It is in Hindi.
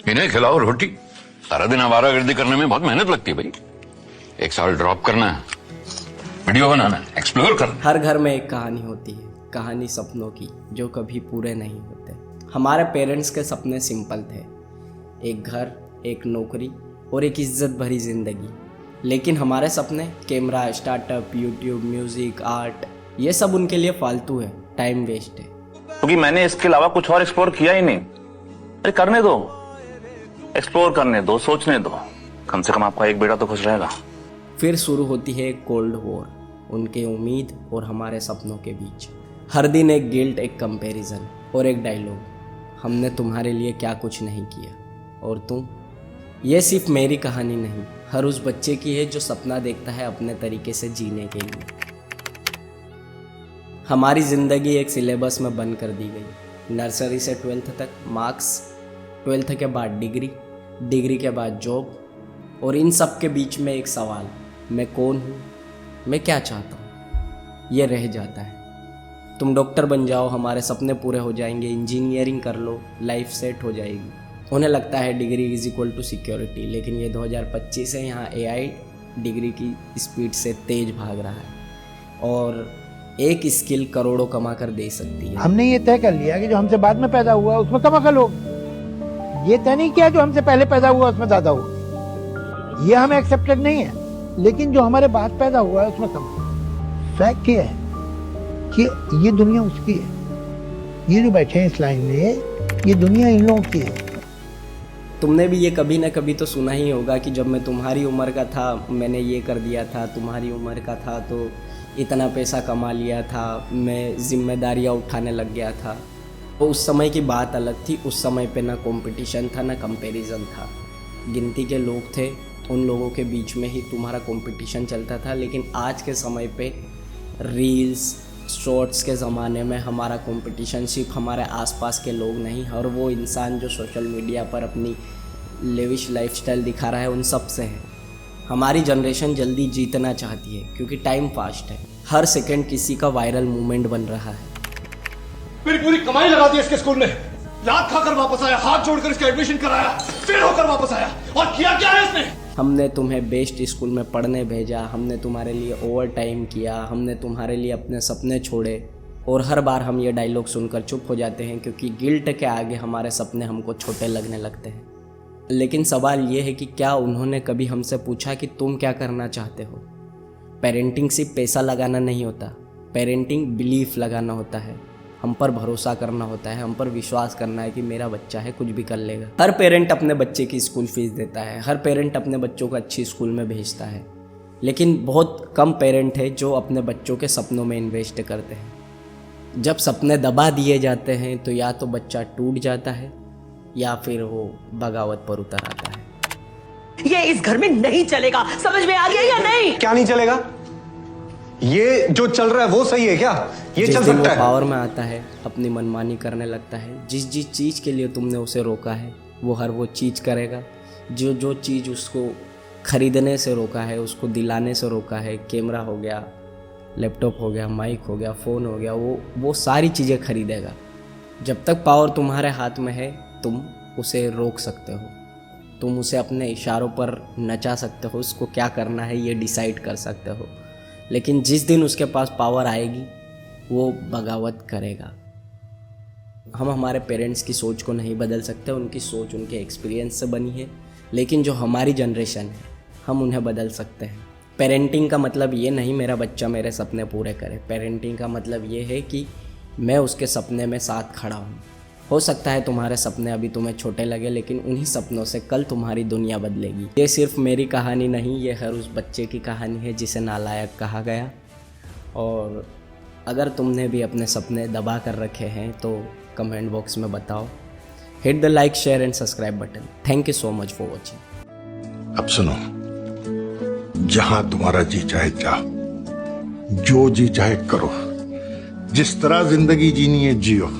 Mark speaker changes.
Speaker 1: इन्हें खिलाओ रोटी। सारा दिन आवारागर्दी करने में बहुत मेहनत लगती है भाई। 1 साल ड्रॉप करना है, वीडियो बनाना है, एक्सप्लोर करना।
Speaker 2: हर घर में एक कहानी होती है, कहानी सपनों की जो कभी पूरे नहीं होते। हमारे पेरेंट्स के सपने सिंपल थे, एक घर, एक नौकरी और एक इज्जत भरी जिंदगी। लेकिन हमारे सपने camera, startup, YouTube, music, art, ये सब उनके लिए फालतू है, टाइम वेस्ट है।
Speaker 3: क्योंकि मैंने इसके अलावा कुछ और एक्सप्लोर किया ही नहीं। अरे करने दो, एक्सप्लोर करने दो, सोचने दो, कम से कम आपका एक बेटा तो खुश रहेगा।
Speaker 2: फिर शुरू होती है एक कोल्ड वॉर, उनके उम्मीद और हमारे सपनों के बीच। हर दिन एक गिल्ट, एक कंपैरिजन और एक डायलॉग, हमने तुम्हारे लिए क्या कुछ नहीं किया और तुम। ये सिर्फ मेरी कहानी नहीं, हर उस बच्चे की है जो सपना देखता है अपने तरीके से जीने के लिए। हमारी ज़िंदगी एक सिलेबस में बंद कर दी गई। नर्सरी से 12th तक मार्क्स, 12th के बाद डिग्री, डिग्री के बाद जॉब, और इन सब के बीच में एक सवाल, मैं कौन हूँ, मैं क्या चाहता हूँ, ये रह जाता है। तुम डॉक्टर बन जाओ, हमारे सपने पूरे हो जाएंगे। इंजीनियरिंग कर लो, लाइफ सेट हो जाएगी। उन्हें लगता है degree is equal to security, लेकिन ये 2025 है, यहाँ AI डिग्री की स्पीड से तेज भाग रहा है और एक स्किल करोड़ों कमा कर दे सकती है।
Speaker 4: हमने ये तय कर लिया कि जो हमसे बाद में पैदा हुआ उसमें कम अकल हो। ये तय नहीं किया जो हमसे पहले पैदा हुआ उसमें ज्यादा हुआ, ये हमें एक्सेप्टेड नहीं है। लेकिन जो हमारे बाद पैदा हुआ है उसमें कम। फैक्ट ये है कि ये दुनिया उसकी है, ये जो बैठे हैं इस लाइन में, ये दुनिया इन लोगों की है।
Speaker 2: तुमने भी ये कभी ना कभी तो सुना ही होगा कि जब मैं तुम्हारी उम्र का था मैंने ये कर दिया था, तुम्हारी उम्र का था तो इतना पैसा कमा लिया था, मैं जिम्मेदारियाँ उठाने लग गया था। तो उस समय की बात अलग थी। उस समय पे ना कंपटीशन था, ना कंपैरिजन था। गिनती के लोग थे, उन लोगों के बीच में ही तुम्हारा कंपटीशन चलता था। लेकिन आज के समय पे रील्स, शॉर्ट्स के ज़माने में हमारा कंपटीशन सिर्फ हमारे आसपास के लोग नहीं, हर वो इंसान जो सोशल मीडिया पर अपनी लेविश लाइफस्टाइल दिखा रहा है उन सब से है। हमारी जनरेशन जल्दी जीतना चाहती है क्योंकि टाइम फास्ट है। हर सेकंड किसी का वायरल मूवमेंट बन रहा है।
Speaker 5: मेरी पूरी कमाई लगा दी इसके स्कूल में, लात खाकर वापस आया, हाथ जोड़कर इसका एडमिशन कराया, फेल होकर वापस आया, और किया क्या है इसने?
Speaker 2: हमने तुम्हें बेस्ट स्कूल में पढ़ने भेजा, हमने तुम्हारे लिए ओवर टाइम किया, हमने तुम्हारे लिए अपने सपने छोड़े, और हर बार हम ये डायलॉग सुनकर चुप हो जाते हैं क्योंकि गिल्ट के आगे हमारे सपने हमको छोटे लगने लगते हैं। लेकिन सवाल ये है कि क्या उन्होंने कभी हमसे पूछा कि तुम क्या करना चाहते हो? पेरेंटिंग सिर्फ पैसा लगाना नहीं होता, पेरेंटिंग बिलीफ लगाना होता है। हम पर भरोसा करना होता है, हम पर विश्वास करना है कि मेरा बच्चा है, कुछ भी कर लेगा। हर पेरेंट अपने बच्चे की स्कूल फीस देता है, हर पेरेंट अपने बच्चों को अच्छी स्कूल में भेजता है, लेकिन बहुत कम पेरेंट है जो अपने बच्चों के सपनों में इन्वेस्ट करते हैं। जब सपने दबा दिए जाते हैं तो या तो बच्चा टूट जाता है या फिर वो बगावत पर उतर आता है।
Speaker 6: ये इस घर में नहीं चलेगा, समझ में आ गया या नहीं?
Speaker 7: क्या नहीं चलेगा? ये जो चल रहा है वो सही है क्या? ये चल सकता है?
Speaker 2: पावर में आता है, अपनी मनमानी करने लगता है। जिस जिस चीज़ के लिए तुमने उसे रोका है वो हर वो चीज़ करेगा। जो जो चीज़ उसको खरीदने से रोका है, उसको दिलाने से रोका है, कैमरा हो गया, लैपटॉप हो गया, माइक हो गया, फ़ोन हो गया, वो सारी चीज़ें खरीदेगा। जब तक पावर तुम्हारे हाथ में है तुम उसे रोक सकते हो, तुम उसे अपने इशारों पर नचा सकते हो, उसको क्या करना है ये डिसाइड कर सकते हो। लेकिन जिस दिन उसके पास पावर आएगी वो बगावत करेगा। हम हमारे पेरेंट्स की सोच को नहीं बदल सकते, उनकी सोच उनके एक्सपीरियंस से बनी है। लेकिन जो हमारी जनरेशन है हम उन्हें बदल सकते हैं। पेरेंटिंग का मतलब ये नहीं मेरा बच्चा मेरे सपने पूरे करे। पेरेंटिंग का मतलब ये है कि मैं उसके सपने में साथ खड़ा हूँ। हो सकता है तुम्हारे सपने अभी तुम्हें छोटे लगे, लेकिन उन्हीं सपनों से कल तुम्हारी दुनिया बदलेगी। ये सिर्फ मेरी कहानी नहीं, ये हर उस बच्चे की कहानी है जिसे नालायक कहा गया। और अगर तुमने भी अपने सपने दबा कर रखे हैं तो कमेंट बॉक्स में बताओ। Hit the like, share and subscribe button. Thank you so much for watching.
Speaker 8: अब सुनो, जहां तुम्हारा जी चाहे जाओ, जो जी चाहे करो, जिस तरह जिंदगी जीनी है जियो।